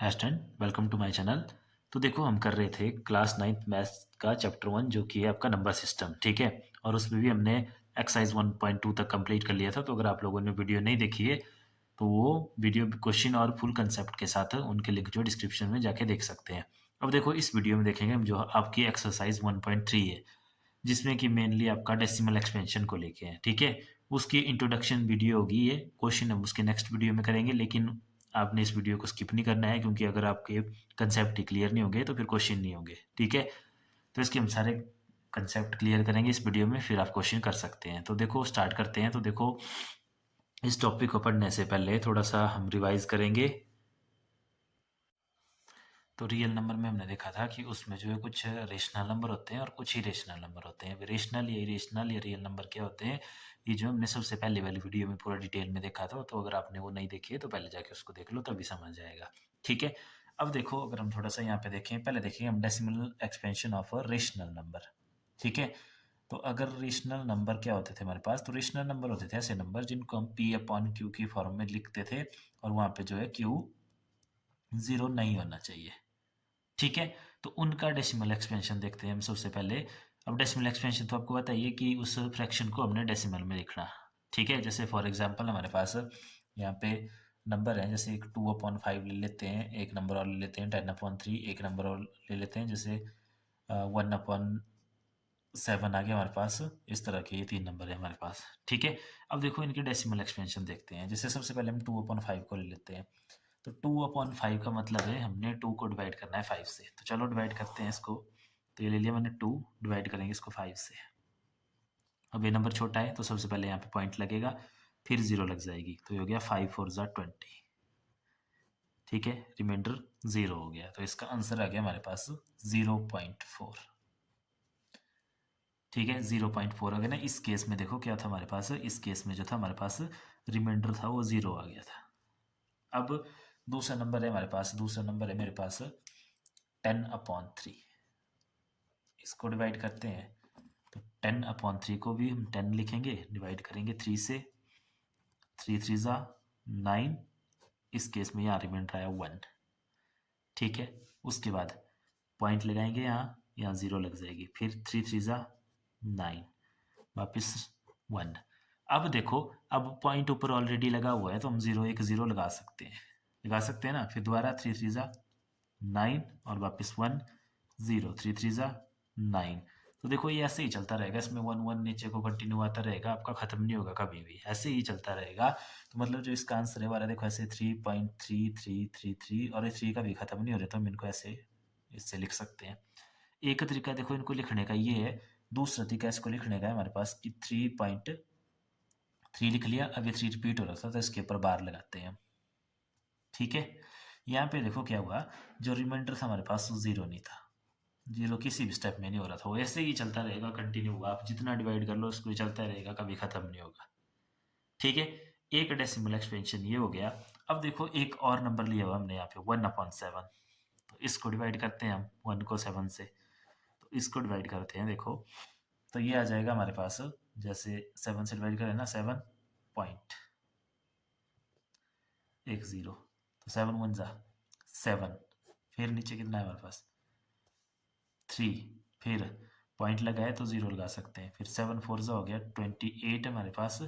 Hi student, welcome to my channel. तो देखो, हम कर रहे थे क्लास 9th मैथ्स का चैप्टर 1 जो कि है आपका नंबर सिस्टम, ठीक है। और उसमें भी हमने एक्सरसाइज 1.2 तक कंप्लीट कर लिया था। तो अगर आप लोगों ने वीडियो नहीं देखी है तो वो वीडियो क्वेश्चन और फुल कंसेप्ट के साथ है, उनके लिंक जो डिस्क्रिप्शन में जाके देख सकते हैं। अब देखो, इस वीडियो में देखेंगे हम जो आपकी एक्सरसाइज 1.3 है, जिसमें कि मेनली आपका डेसिमल एक्सपेंशन को लेके है, ठीक है। उसकी इंट्रोडक्शन वीडियो होगी, ये क्वेश्चन हम उसके नेक्स्ट वीडियो में करेंगे, लेकिन आपने इस वीडियो को स्किप नहीं करना है, क्योंकि अगर आपके कंसेप्ट ही क्लियर नहीं होंगे तो फिर क्वेश्चन नहीं होंगे, ठीक है। तो इसके हम सारे कंसेप्ट क्लियर करेंगे इस वीडियो में, फिर आप क्वेश्चन कर सकते हैं। तो देखो, स्टार्ट करते हैं। तो देखो, इस टॉपिक को पढ़ने से पहले थोड़ा सा हम रिवाइज करेंगे। तो रियल नंबर में हमने देखा था कि उसमें जो है कुछ रेशनल नंबर होते हैं और कुछ ही रेशनल नंबर होते हैं। रेशनल या इरेशनल या रियल नंबर क्या होते हैं, ये जो हमने सबसे पहले वाली वीडियो में पूरा डिटेल में देखा था। तो अगर आपने वो नहीं देखी है तो पहले जाके उसको देख लो, तभी समझ जाएगा, ठीक है। अब देखो, अगर हम थोड़ा सा यहाँ पे देखें, पहले देखेंगे हम decimal expansion of a rational number, ठीक है। तो अगर रेशनल नंबर क्या होते थे हमारे पास, तो रेशनल नंबर होते थे ऐसे नंबर जिनको हम पी अपॉन क्यू की फॉर्म में लिखते थे, और वहाँ पे जो है क्यू जीरो नहीं होना चाहिए, ठीक है। तो उनका डेसिमल एक्सपेंशन देखते हैं हम सबसे पहले। अब डेसिमल एक्सपेंशन तो आपको बताइए कि उस फ्रैक्शन को हमने डेसिमल में लिखना, ठीक है। जैसे फॉर एग्जांपल हमारे पास यहाँ पे नंबर है, जैसे एक 2/5 ले लेते हैं, एक नंबर और ले लेते हैं 10/3, एक नंबर और ले लेते हैं जैसे 1/7 आ गया हमारे पास। इस तरह के ये 3 नंबर है हमारे पास, ठीक है। अब देखो, इनके डेसिमल एक्सपेंशन देखते हैं। जैसे सबसे पहले हम 2/5 को ले लेते हैं। तो 2/5 का मतलब है हमने 2 को डिवाइड करना है 5 से। तो चलो डिवाइड करते हैं इसको। तो ये ले लिया मैंने 2, डिवाइड करेंगे इसको 5 से। अब ये नंबर छोटा है तो सबसे पहले यहाँ पे पॉइंट लगेगा, फिर जीरो लग जाएगी। तो ये हो गया 5×4 = 20, ठीक है। रिमाइंडर जीरो हो गया, तो इसका आंसर आ गया हमारे पास 0.4, ठीक है। 0.4 आ गया ना। इस केस में देखो क्या था हमारे पास, इस केस में जो था हमारे पास रिमाइंडर था वो जीरो आ गया था। अब दूसरा नंबर है हमारे पास, दूसरा नंबर है मेरे पास 10/3। इसको डिवाइड करते हैं। तो 10/3 को भी हम 10 लिखेंगे, डिवाइड करेंगे 3 से। 3×3 = 9। इस केस में यहाँ रिमाइंडर आया 1, ठीक है। उसके बाद पॉइंट लगाएंगे, यहाँ यहाँ जीरो लग जाएगी, फिर 3×3 = 9, वापिस 1। अब देखो, अब पॉइंट ऊपर ऑलरेडी लगा हुआ है तो हम जीरो एक जीरो लगा सकते हैं ना। फिर दोबारा 3×3 = 9 और वापस 1, 0, 3×3 = 9। तो देखो, ये ऐसे ही चलता रहेगा, इसमें 1 1 नीचे को कंटिन्यू आता रहेगा, आपका खत्म नहीं होगा कभी भी, ऐसे ही चलता रहेगा। तो मतलब जो इसका आंसर है हमारा, देखो ऐसे 3.3333, और ये 3 का भी खत्म नहीं हो रहा, तो हम इनको ऐसे इससे लिख सकते हैं। एक तरीका देखो इनको लिखने का ये है, दूसरा तरीका इसको लिखने का है हमारे पास कि 3.3 लिख लिया। अब ये 3 रिपीट हो रहा था तो इसके ऊपर बार लगाते हैं हम, ठीक है। यहाँ पे देखो क्या हुआ, जो रिमाइंडर था हमारे पास वो जीरो नहीं था, जीरो किसी भी स्टेप में नहीं हो रहा था। वो ऐसे ही चलता रहेगा, कंटिन्यू होगा, आप जितना डिवाइड कर लो उसको चलता रहेगा, कभी खत्म नहीं होगा, ठीक है। एक डेसिमल एक्सपेंशन ये हो गया। अब देखो, एक और नंबर लिया हुआ हमने यहाँ पे 1/7। तो इसको डिवाइड करते हैं हम 1 को 7 से। तो इसको डिवाइड करते हैं, देखो तो ये आ जाएगा हमारे पास, जैसे 7 से डिवाइड करें ना, 7.10। तो 7×1 = 7, फिर नीचे कितना है हमारे पास 3, फिर पॉइंट लगाए तो जीरो लगा सकते हैं, फिर 7×4 हो गया 28 हमारे पास,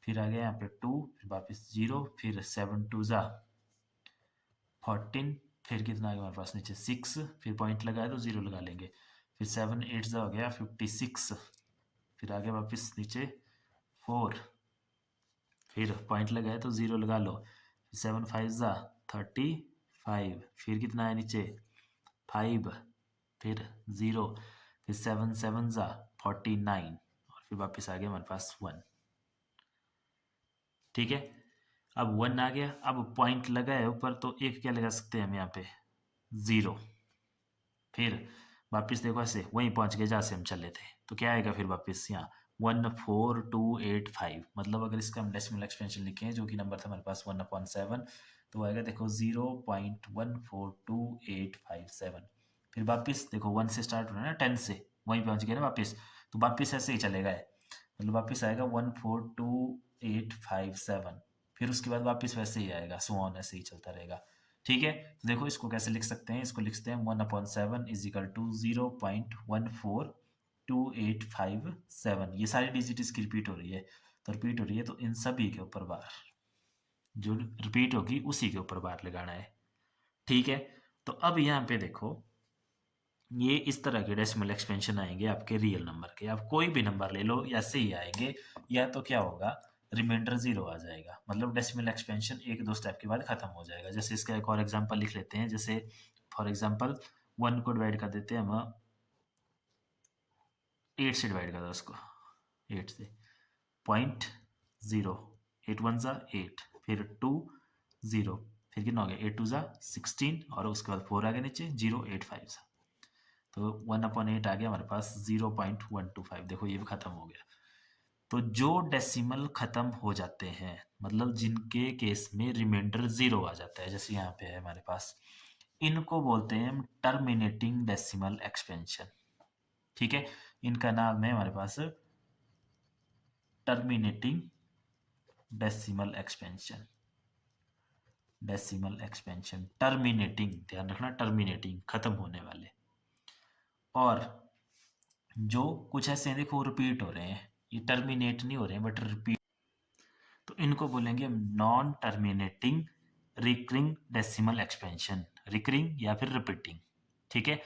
फिर आ गया यहाँ पे 2, फिर वापस जीरो, फिर 7×2 = 14, फिर कितना आ गया हमारे पास नीचे 6, फिर पॉइंट लगाए तो जीरो लगा लेंगे, फिर 7×8 हो गया 56, फिर आगे वापस नीचे 4, फिर पॉइंट लगाए तो जीरो लगा लो, 7×5 = 35, फिर कितना है नीचे 5, फिर जीरो, फिर 7×7 = 49, और फिर वापस आ गया हमारे पास 1, ठीक है। अब 1 आ गया, अब पॉइंट लगा है ऊपर तो एक क्या लगा सकते हैं हम यहाँ पे जीरो, फिर वापस देखो ऐसे वहीं पहुंच गए जहाँ से हम चले थे। तो क्या आएगा फिर वापस यहाँ 14285, मतलब अगर इसका हम डेसिमल एक्सपेंशन लिखें जो कि नंबर था हमारे पास 1/7, तो आएगा देखो 0.142857। फिर वापस देखो 1 से स्टार्ट हो रहा है ना, 10 से वहीं पहुंच गए ना वापस। तो वापस ऐसे ही चलेगा है, मतलब वापस आएगा 1422857, फिर उसके बाद वापस वैसे ही आएगा, सो ऑन ऐसे ही चलता रहेगा। ठीक है, तो देखो इसको कैसे लिख सकते हैं, इसको लिख सकते हैं 1/7 इज इक्वल टू 0.14285 ये सारी डिजिट इसकी रिपीट हो रही है, तो रिपीट हो रही है तो इन सभी के ऊपर बार जो रिपीट होगी उसी के ऊपर बार लगाना है। ठीक है, तो अब यहाँ पे देखो ये इस तरह के डेसिमल एक्सपेंशन आएंगे आपके रियल नंबर के, आप कोई भी नंबर ले लो ऐसे ही आएंगे, या तो क्या होगा रिमाइंडर जीरो आ जाएगा, मतलब डेसिमल एक्सपेंशन एक दो स्टेप के बाद खत्म हो जाएगा। जैसे इसका एक और एग्जांपल लिख लेते हैं, जैसे फॉर एग्जांपल 1 को डिवाइड कर देते हैं हम 8 से, डिवाइड कर दो उसको 8 से, 0.0, 8 1 ज़ा 8, फिर 2 0, फिर कितना हो गया 8 2 ज़ा 16 और उसके बाद 4 आ गया नीचे 0.85 सा, तो 1/8 आ गया हमारे पास 0.125। देखो ये भी खत्म हो गया। तो जो डेसिमल खत्म हो जाते हैं, मतलब जिनके केस में रिमाइंडर जीरो आ जाता है, जैसे यहाँ पे है हमारे पास, इनको बोलते हैं टर्मिनेटिंग डेसिमल एक्सपेंशन। ठीक है, इनका नाम है हमारे पास terminating decimal expansion. Decimal expansion terminating, ध्यान रखना टर्मिनेटिंग, खत्म होने वाले। और जो कुछ ऐसे हैं देखो रिपीट हो रहे हैं, ये टर्मिनेट नहीं हो रहे हैं बट रिपीट, तो इनको बोलेंगे हम non terminating recurring decimal expansion, recurring या फिर रिपीटिंग। ठीक है,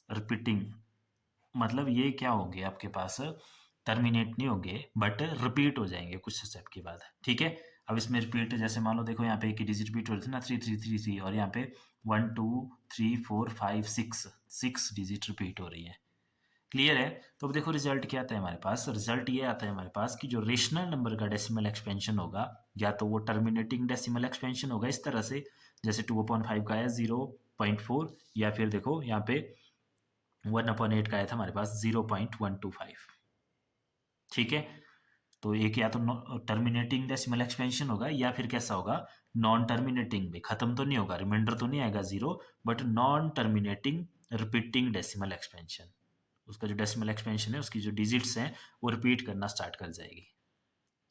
रिपीटिंग मतलब ये क्या होंगे आपके पास, टर्मिनेट नहीं होंगे बट रिपीट हो जाएंगे कुछ स्टेप के बाद। ठीक है, अब इसमें रिपीट जैसे मान लो देखो यहाँ पे एक ही डिजिट रिपीट हो रही थी ना 3333, और यहाँ पे 1 2 3 4 5 6 6 डिजिट रिपीट हो रही है। क्लियर है, तो अब देखो रिजल्ट क्या आता है हमारे पास, रिजल्ट ये आता है हमारे पास कि जो रेशनल नंबर का डेसिमल एक्सपेंशन होगा, या तो वो टर्मिनेटिंग डेसिमल एक्सपेंशन होगा इस तरह से, जैसे 2/5 का है 0.4, या फिर देखो यहाँ पे 1/8 का आया था हमारे पास 0.125। ठीक है, तो एक या तो टर्मिनेटिंग डेसिमल एक्सपेंशन होगा, या फिर कैसा होगा नॉन टर्मिनेटिंग भी, खत्म तो नहीं होगा, रिमाइंडर तो नहीं आएगा zero, but non terminating repeating decimal expansion, उसका जो डेसिमल एक्सपेंशन है उसकी जो डिजिट्स हैं वो रिपीट करना स्टार्ट कर जाएगी।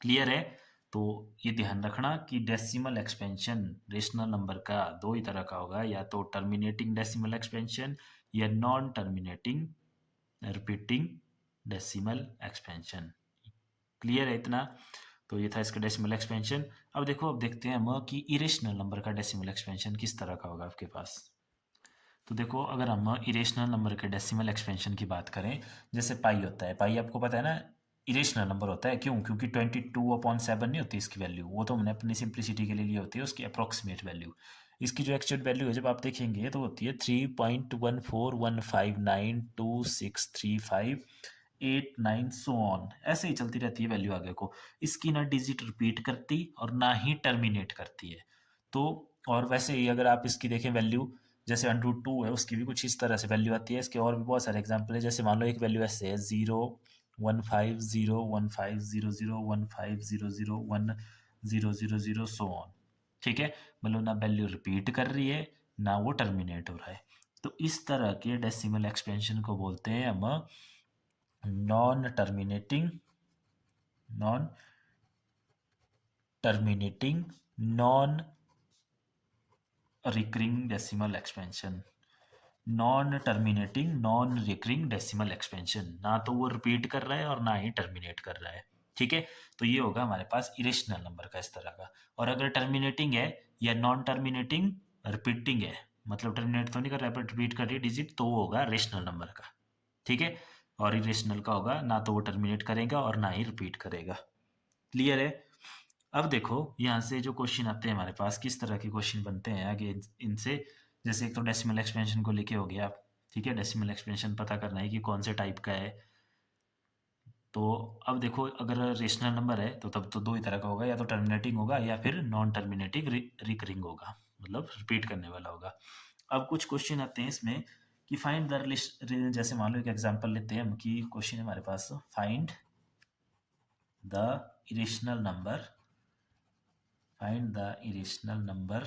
क्लियर है, तो ये ध्यान रखना कि डेसिमल एक्सपेंशन रेशनल नंबर का दो ही तरह का होगा, या तो टर्मिनेटिंग डेसिमल एक्सपेंशन या non terminating repeating decimal expansion. Clear है इतना, तो ये था इसका डेसिमल एक्सपेंशन। अब देखो, अब देखते हैं हम कि इरेशनल नंबर का डेसिमल एक्सपेंशन किस तरह का होगा आपके पास। तो देखो अगर हम इरेशनल नंबर के डेसिमल एक्सपेंशन की बात करें, जैसे पाई होता है, पाई आपको पता है ना इरेशनल नंबर होता है, क्यों, क्योंकि 22/7 नहीं होती इसकी वैल्यू, वो तो हमने अपनी सिंप्लिसिटी के लिए ली होती है उसकी अप्रोक्सीमेट वैल्यू। इसकी जो एक्चुअल वैल्यू है जब आप देखेंगे तो होती है 3.141592635 सो ऑन, ऐसे ही चलती रहती है वैल्यू आगे को। इसकी ना डिजिट रिपीट करती और ना ही टर्मिनेट करती है। तो और वैसे ही अगर आप इसकी देखें वैल्यू, जैसे √2 है उसकी भी कुछ इस तरह से वैल्यू आती है। इसके और भी बहुत सारे एग्जाम्पल है, जैसे मान लो एक वैल्यू ऐसे है 0 1 5 0 1 5 0 0 1 0 0 0 सो ऑन। ठीक है, मतलब ना वैल्यू रिपीट कर रही है ना वो टर्मिनेट हो रहा है। तो इस तरह के डेसिमल एक्सपेंशन को बोलते हैं हम non terminating non recurring decimal expansion. Non terminating non recurring decimal expansion, ना तो वो रिपीट कर रहा है और ना ही टर्मिनेट कर रहा है। ठीक है, तो ये होगा हमारे पास इरेशनल नंबर का इस तरह का। और अगर टर्मिनेटिंग है या नॉन टर्मिनेटिंग रिपीटिंग है, मतलब टर्मिनेट तो नहीं कर रहा है बट रिपीट कर रही है डिजिट, तो वो होगा रेशनल नंबर का। ठीक है, और इरेशनल का होगा ना तो वो टर्मिनेट करेगा और ना ही रिपीट करेगा। क्लियर है, अब देखो यहाँ से जो क्वेश्चन आते हैं हमारे पास, किस तरह के क्वेश्चन बनते हैं आगे इनसे। जैसे एक तो डेसिमल एक्सपेंशन को लेके हो गया आप, ठीक है, डेसिमल एक्सपेंशन पता करना है कि कौन से टाइप का है। तो अब देखो अगर रेशनल नंबर है तो तब तो दो ही तरह का होगा, या तो टर्मिनेटिंग होगा या फिर नॉन टर्मिनेटिंग रिकरिंग होगा, मतलब रिपीट करने वाला होगा। अब कुछ क्वेश्चन आते हैं इसमें कि फाइंड द रिलेशन, जैसे मान लो एक एग्जांपल लेते हैं हम कि क्वेश्चन है हमारे पास, find the irrational number, find the irrational number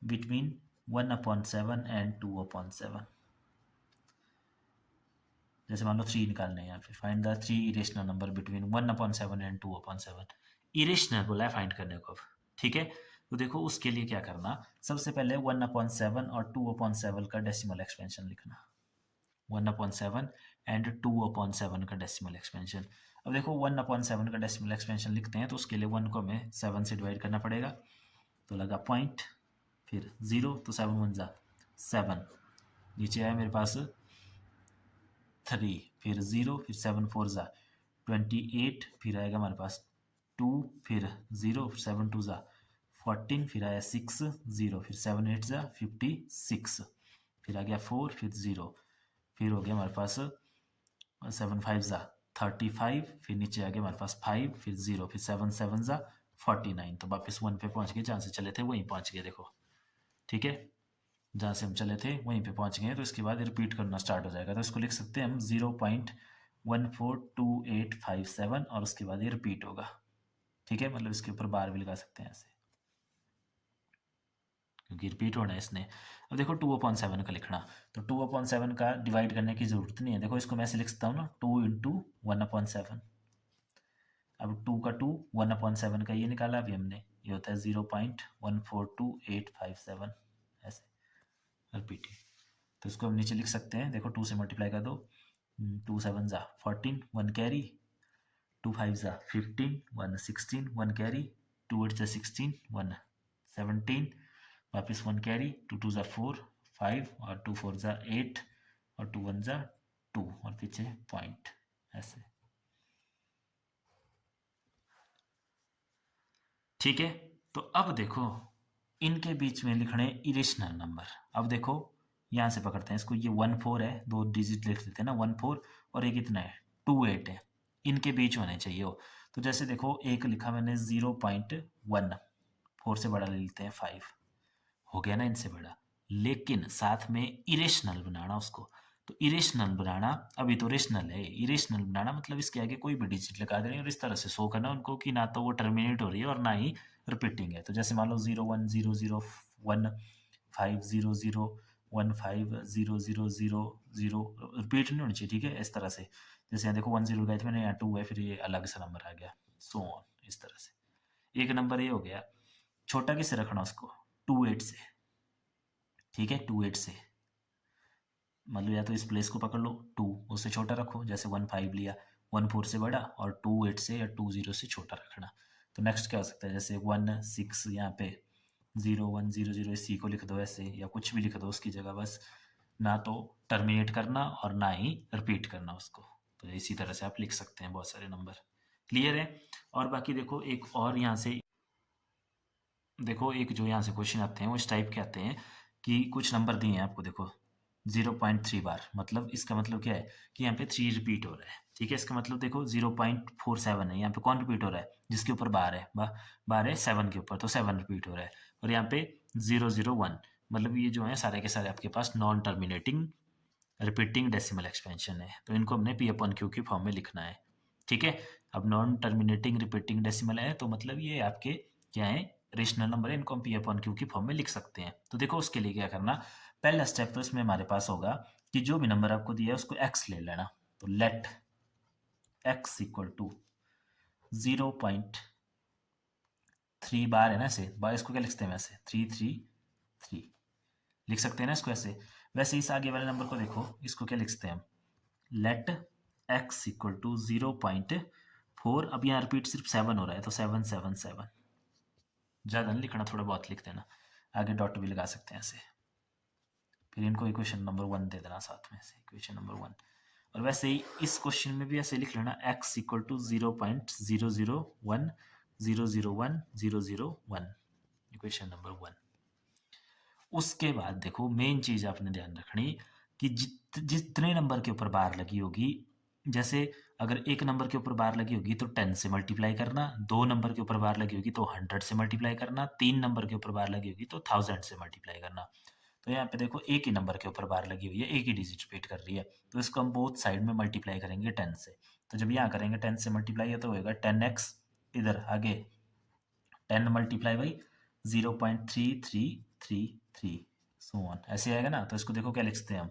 between 1/7 and 2/7। जैसे मान लो 3 निकालने हैं यहाँ पे, find the 3 irrational number between 1/7 and 2/7। Irrational बोला है फाइंड करने को। ठीक है, तो देखो उसके लिए क्या करना, सबसे पहले 1/7 और 2/7 का डेसिमल एक्सपेंशन लिखना। 1/7 एंड 2/7 का डेसिमल एक्सपेंशन। अब देखो 1/7 का डेसिमल एक्सपेंशन लिखते हैं तो उसके लिए 1 को हमें 7 से डिवाइड करना पड़ेगा। तो लगा पॉइंट, फिर 0, तो 7 1 जा 7, नीचे आया मेरे पास 3, फिर 0, फिर 7 4 जा 28, फिर आएगा हमारे पास 2, फिर 0, फिर 7 2 जा 14, फिर आया 6 0, फिर 7 8 जा 56, फिर आ गया 4, फिर 0, फिर हो गया हमारे पास 7 5 जा 35, फिर नीचे आ गया हमारे पास 5, फिर 0, फिर 7 7 जा 49। तो वापस 1 पे पहुंच गए, जहाँ से चले थे वहीं पहुंच गए। देखो ठीक है, जहाँ से हम चले थे वहीं पे पहुंच गए। तो इसके बाद रिपीट करना स्टार्ट हो जाएगा। तो इसको लिख सकते हैं हम 0.142857 और उसके बाद ये रिपीट होगा। ठीक है, मतलब इसके ऊपर बार भी लगा सकते हैं ऐसे, क्योंकि रिपीट होना है इसने। अब देखो 2/7 का लिखना, तो 2/7 का डिवाइड करने की जरूरत नहीं है। देखो इसको मैं ऐसे लिख सकता हूँ ना, 2 × 1/7। अब 2 का 2 1/7 का ये निकाला अभी हमने, ये होता है 0.142857 ऐसे रिपीट। तो इसको हम नीचे लिख सकते हैं। देखो 2 से मल्टीप्लाई कर दो, 2 7 जा 14, 1 कैरी, 2 5 जा 15, 1 16, 1 कैरी, 2 8 जा 16, 1 17, वापस 1 कैरी, 2 2 जा 4 5 और 2 4 जा 8 और 2 1 जा 2 और पीछे पॉइंट ऐसे। ठीक है, तो अब देखो इनके बीच में लिखने इरेशनल नंबर। अब देखो यहाँ से पकड़ते हैं इसको, ये 1 4 है, 2 डिजिट लिख लेते हैं ना, 1 4 और एक इतना है 2 8 है, इनके बीच होने चाहिए हो। तो जैसे देखो एक लिखा मैंने 0.1, 4 से बड़ा ले लेते हैं 5, हो गया ना इनसे बड़ा, लेकिन साथ में इरेशनल बनाना उसको। तो इरेशनल बनाना, अभी तो रेशनल है, इरेशनल बनाना मतलब इसके आगे कोई भी डिजिट लगा देनी और इस तरह से शो करना उनको कि ना तो वो टर्मिनेट हो रही है और ना ही रिपीटिंग है। तो जैसे मान लो 0 1 0 0 1 5 0 0 1 5 0 0 0 0, रिपीट नहीं होनी चाहिए। ठीक है, इस तरह से, जैसे यहाँ देखो 1 0 गए थे मैंने, यहाँ 2 है, फिर ये अलग सा नंबर आ गया, सो ऑन, इस तरह से। एक नंबर ये हो गया। छोटा किससे रखना उसको, 2 8 से। ठीक है, 2 8 से, मतलब या तो इस प्लेस को पकड़ लो, 2 उससे छोटा रखो, जैसे 1 5 लिया, 1 4 से बड़ा और 2 8 से या 2 0 से छोटा रखना। तो नेक्स्ट क्या हो सकता है, जैसे 1 6 यहाँ पे 0 1 0 0, इसी को लिख दो ऐसे, या कुछ भी लिख दो उसकी जगह, बस ना तो टर्मिनेट करना और ना ही रिपीट करना उसको। तो इसी तरह से आप लिख सकते हैं बहुत सारे नंबर। क्लियर है। और बाकी देखो एक और यहाँ से, देखो एक जो यहाँ से क्वेश्चन आते हैं वो इस टाइप के आते हैं कि कुछ नंबर दिए हैं आपको, देखो 0.3 बार, मतलब इसका मतलब क्या है कि यहाँ पे 3 रिपीट हो रहा है। ठीक है, इसका मतलब देखो 0.47 है, यहाँ पे कौन रिपीट हो रहा है, जिसके ऊपर बार है, बार है 7 के ऊपर, तो 7 रिपीट हो रहा है। और यहाँ पे 001, मतलब ये जो है सारे के सारे आपके पास non terminating repeating decimal expansion है, तो इनको हमने P/Q की फॉर्म में लिखना है। ठीक है, अब नॉन टर्मिनेटिंग रिपीटिंग डेसिमल है तो मतलब ये आपके क्या है, रेशनल नंबर है, इनको हम P/Q की फॉर्म में लिख सकते हैं। तो देखो उसके लिए क्या करना, पहला स्टेप तो इसमें हमारे पास होगा कि जो भी नंबर आपको दिया है उसको x ले लेना। तो लेट x इक्वल टू 0.3 बार है ना, ऐसे बार इसको क्या लिखते हैं, वैसे 333 लिख सकते हैं ना इसको ऐसे। वैसे इस आगे वाले नंबर को देखो, इसको क्या लिखते हैं हम, लेट x इक्वल टू 0.4, अब यहाँ रिपीट सिर्फ 7 हो रहा है तो 777, ज़्यादा नहीं लिखना, थोड़ा बहुत लिख देना, आगे डॉट भी लगा सकते हैं ऐसे। फिर इनको इक्वेशन नंबर 1 दे देना साथ में से, इक्वेशन नंबर 1। और वैसे ही इस क्वेश्चन में भी ऐसे लिख लेना, x equal to 0.001 equation number 1। उसके बाद देखो मेन चीज़ आपने ध्यान रखनी कि जितने नंबर के ऊपर बार लगी होगी, जैसे अगर एक नंबर के ऊपर बार लगी होगी तो 10 से मल्टीप्लाई करना, 2 नंबर के ऊपर बार लगी होगी तो 100 से मल्टीप्लाई करना, 3 नंबर के ऊपर बार लगी होगी तो 1000 से मल्टीप्लाई करना। तो यहाँ पे देखो एक ही नंबर के ऊपर बार लगी हुई है, एक ही डिजिट रिपीट कर रही है, तो इसको हम बोथ साइड में मल्टीप्लाई करेंगे 10 से। तो जब यहाँ करेंगे 10 से मल्टीप्लाई है तो होगा 10x, इधर आगे 10 मल्टीप्लाई बाई 0.3333 सो ऑन, ऐसे आएगा ना। तो इसको देखो क्या लिख सकते हैं हम,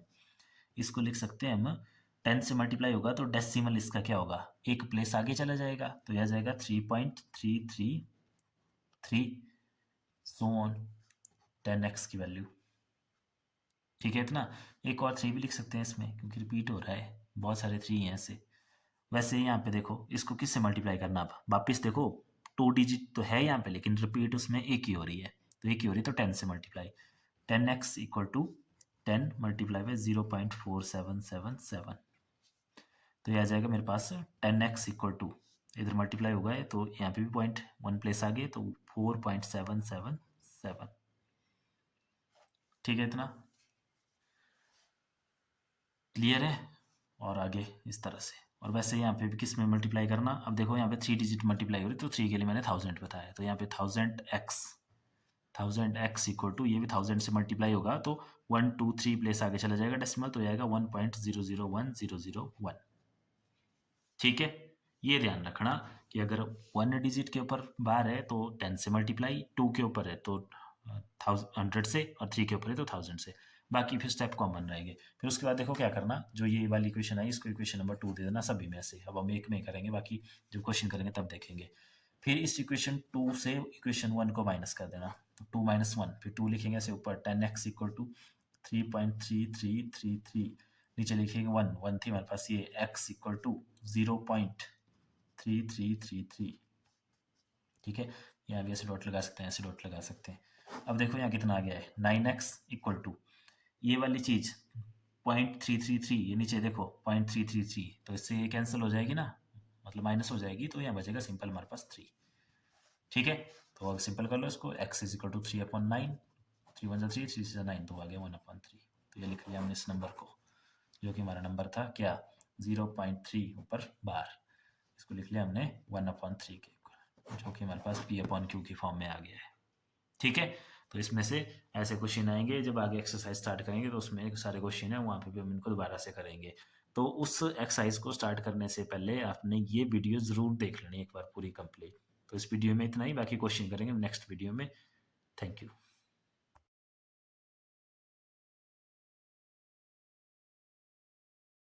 इसको लिख सकते हैं हम 10 से मल्टीप्लाई होगा तो डेसिमल इसका क्या होगा, एक प्लेस आगे चला जाएगा, तो यह जाएगा 3.333 सो ऑन 10x की वैल्यू। ठीक है इतना। एक और 3 भी लिख सकते हैं इसमें क्योंकि रिपीट हो रहा है, बहुत सारे 3 हैं ऐसे। वैसे यहाँ पे देखो इसको किससे मल्टीप्लाई करना, अब वापिस देखो 2 डिजिट तो है यहाँ पे लेकिन रिपीट उसमें एक ही हो रही है, तो एक ही हो रही है तो 10 से multiply. 10x equal to 10 multiply by 0.4777, तो ये आ जाएगा मेरे पास 10x इक्वल टू, इधर मल्टीप्लाई होगा है तो यहाँ पे भी 0.1 प्लेस आ गए तो 4.777। ठीक है इतना क्लियर है। और आगे इस तरह से, और वैसे यहाँ पे भी किस में मल्टीप्लाई करना, अब देखो यहाँ पे 3 डिजिट मल्टीप्लाई हो रही तो 3 के लिए मैंने 1000 बताया, तो यहाँ पे 1000x इक्वल टू, ये भी 1000 से मल्टीप्लाई होगा तो 1 2 3 प्लेस आगे चला जाएगा डेसिमल, तो आएगा 1.001001। ठीक है, ये ध्यान रखना कि अगर 1 डिजिट के ऊपर बार है तो 10 से मल्टीप्लाई, 2 के ऊपर है तो 100 से, और 3 के ऊपर है तो 1000 से, बाकी फिर स्टेप कॉमन रहेंगे। फिर उसके बाद देखो क्या करना, जो ये वाली इक्वेशन आई इसको इक्वेशन नंबर 2 दे देना सभी में से। अब हम एक में करेंगे, बाकी जब क्वेश्चन करेंगे तब देखेंगे। फिर इस इक्वेशन 2 से इक्वेशन 1 को माइनस कर देना, तो 2 माइनस 1, फिर 2 लिखेंगे ऐसे ऊपर, 10x इक्वल टू 3.3333, नीचे लिखेंगे 1 1 थी हमारे पास, ये x इक्वल टू 0.3333। ठीक है, यहाँ भी ऐसे डॉट लगा सकते हैं, ऐसे डॉट लगा सकते हैं। अब देखो यहाँ कितना आ गया है, 9x इक्वल टू ये वाली चीज़ 0.333, ये नीचे देखो 0.333, तो इससे ये कैंसिल हो जाएगी ना, मतलब माइनस हो जाएगी, तो यहाँ बचेगा सिंपल हमारे पास 3। ठीक है, तो अब सिंपल कर लो इसको, x इज इक्वल टू 3/9, 3 1 3, 3 6 9, तो आ गया 1/3। तो ये लिख लिया हमने इस नंबर को, जो कि हमारा नंबर था क्या 0.3 ऊपर बार, इसको लिख लिया हमने 1/3 के इक्वल, जो कि हमारे पास P/Q की फॉर्म में आ गया है। ठीक है, तो इसमें से ऐसे क्वेश्चन आएंगे, जब आगे एक्सरसाइज स्टार्ट करेंगे तो उसमें सारे क्वेश्चन है, वहाँ पे भी हम इनको दोबारा से करेंगे। तो उस एक्सरसाइज को स्टार्ट करने से पहले आपने ये वीडियो ज़रूर देख लेनी एक बार पूरी कंप्लीट। तो इस वीडियो में इतना ही, बाकी क्वेश्चन करेंगे नेक्स्ट वीडियो में। Thank you.